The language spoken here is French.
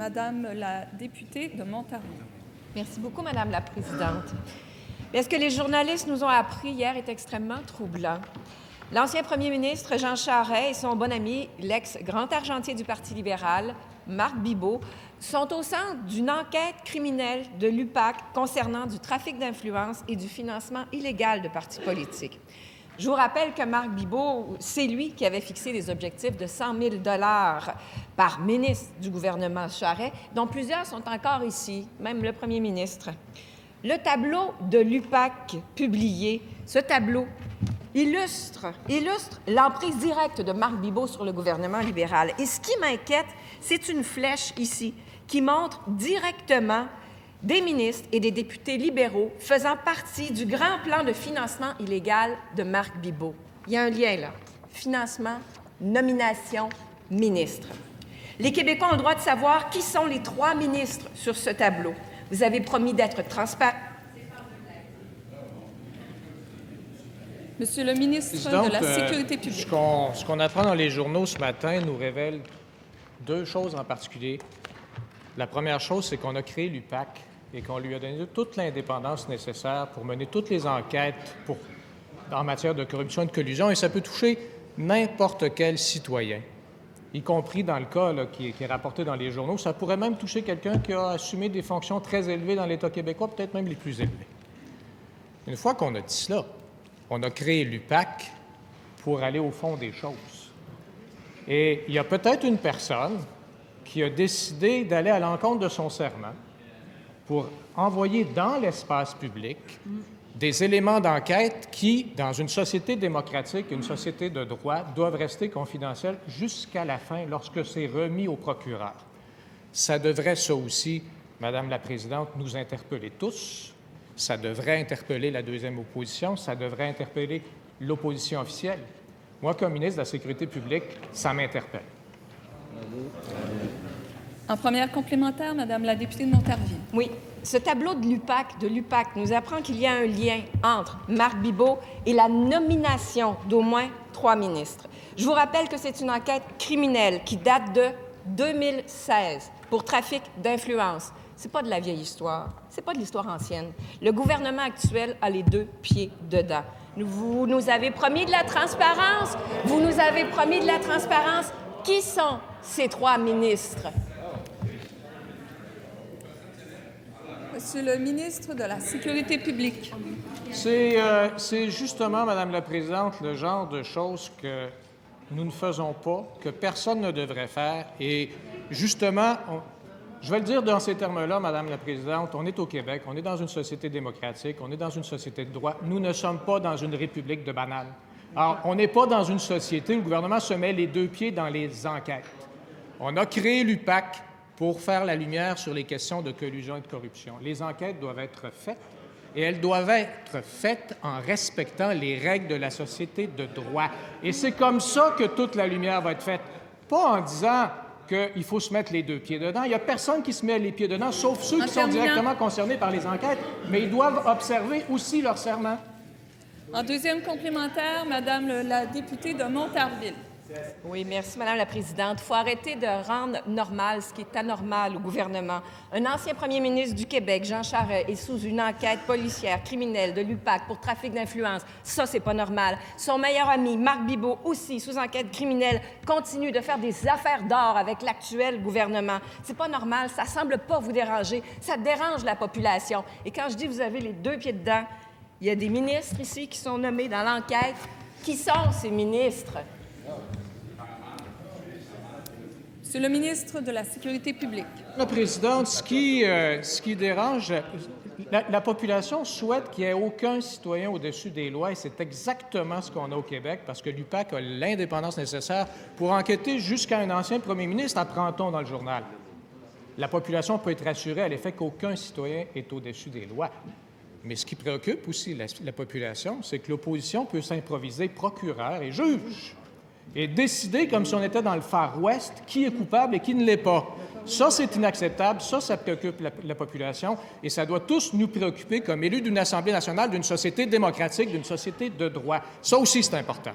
Madame la députée de Montarville. Merci beaucoup, Madame la Présidente. Bien, ce que les journalistes nous ont appris hier est extrêmement troublant. L'ancien premier ministre Jean Charest et son bon ami, l'ex-grand argentier du Parti libéral, Marc Bibeau, sont au centre d'une enquête criminelle de l'UPAC concernant du trafic d'influence et du financement illégal de partis politiques. Je vous rappelle que Marc Bibeau, c'est lui qui avait fixé les objectifs de 100 000 $ par ministre du gouvernement Charest, dont plusieurs sont encore ici, même le premier ministre. Le tableau de l'UPAC publié, ce tableau illustre l'emprise directe de Marc Bibeau sur le gouvernement libéral. Et ce qui m'inquiète, c'est une flèche ici qui montre directement des ministres et des députés libéraux faisant partie du grand plan de financement illégal de Marc Bibeau. Il y a un lien là. Financement, nomination, ministre. Les Québécois ont le droit de savoir qui sont les 3 ministres sur ce tableau. Vous avez promis d'être transparent. Monsieur le ministre de la Sécurité publique. Ce qu'on apprend dans les journaux ce matin nous révèle 2 choses en particulier. La première chose, c'est qu'on a créé l'UPAC et qu'on lui a donné toute l'indépendance nécessaire pour mener toutes les enquêtes en matière de corruption et de collusion, et ça peut toucher n'importe quel citoyen, y compris dans le cas là, qui est rapporté dans les journaux. Ça pourrait même toucher quelqu'un qui a assumé des fonctions très élevées dans l'État québécois, peut-être même les plus élevées. Une fois qu'on a dit cela, on a créé l'UPAC pour aller au fond des choses. Et il y a peut-être une personne qui a décidé d'aller à l'encontre de son serment pour envoyer dans l'espace public des éléments d'enquête qui, dans une société démocratique, une société de droit, doivent rester confidentiels jusqu'à la fin lorsque c'est remis au procureur. Ça devrait, ça aussi, Madame la Présidente, nous interpeller tous. Ça devrait interpeller la deuxième opposition. Ça devrait interpeller l'opposition officielle. Moi, comme ministre de la Sécurité publique, ça m'interpelle. En première complémentaire, Madame la députée de Montarville. Oui. Ce tableau de l'UPAC nous apprend qu'il y a un lien entre Marc Bibeau et la nomination d'au moins 3 ministres. Je vous rappelle que c'est une enquête criminelle qui date de 2016 pour trafic d'influence. C'est pas de la vieille histoire, c'est pas de l'histoire ancienne. Le gouvernement actuel a les 2 pieds dedans. Vous nous avez promis de la transparence. Vous nous avez promis de la transparence. Qui sont ces 3 ministres? Monsieur le ministre de la Sécurité publique. C'est justement, Madame la Présidente, le genre de choses que nous ne faisons pas, que personne ne devrait faire. Et justement, je vais le dire dans ces termes-là, Madame la Présidente, on est au Québec, on est dans une société démocratique, on est dans une société de droit. Nous ne sommes pas dans une république de bananes. Alors, on n'est pas dans une société où le gouvernement se met les 2 pieds dans les enquêtes. On a créé l'UPAC pour faire la lumière sur les questions de collusion et de corruption. Les enquêtes doivent être faites, et elles doivent être faites en respectant les règles de la société de droit. Et c'est comme ça que toute la lumière va être faite, pas en disant qu'il faut se mettre les 2 pieds dedans. Il n'y a personne qui se met les pieds dedans, sauf ceux qui sont directement concernés par les enquêtes, mais ils doivent observer aussi leur serment. En deuxième complémentaire, Madame la députée de Montarville. Oui, merci, Madame la Présidente. Il faut arrêter de rendre normal ce qui est anormal au gouvernement. Un ancien premier ministre du Québec, Jean Charest, est sous une enquête policière criminelle de l'UPAC pour trafic d'influence. Ça, c'est pas normal. Son meilleur ami, Marc Bibeau, aussi sous enquête criminelle, continue de faire des affaires d'or avec l'actuel gouvernement. C'est pas normal. Ça semble pas vous déranger. Ça dérange la population. Et quand je dis vous avez les 2 pieds dedans, il y a des ministres ici qui sont nommés dans l'enquête. Qui sont ces ministres? Monsieur le ministre de la Sécurité publique. Madame la Présidente, ce qui dérange, la population souhaite qu'il n'y ait aucun citoyen au-dessus des lois, et c'est exactement ce qu'on a au Québec, parce que l'UPAC a l'indépendance nécessaire pour enquêter jusqu'à un ancien premier ministre, apprend-on dans le journal. La population peut être assurée à l'effet qu'aucun citoyen est au-dessus des lois. Mais ce qui préoccupe aussi la population, c'est que l'opposition peut s'improviser procureur et juge et décider, comme si on était dans le Far West, qui est coupable et qui ne l'est pas. Ça, c'est inacceptable. Ça préoccupe la population. Et ça doit tous nous préoccuper comme élus d'une Assemblée nationale, d'une société démocratique, d'une société de droit. Ça aussi, c'est important.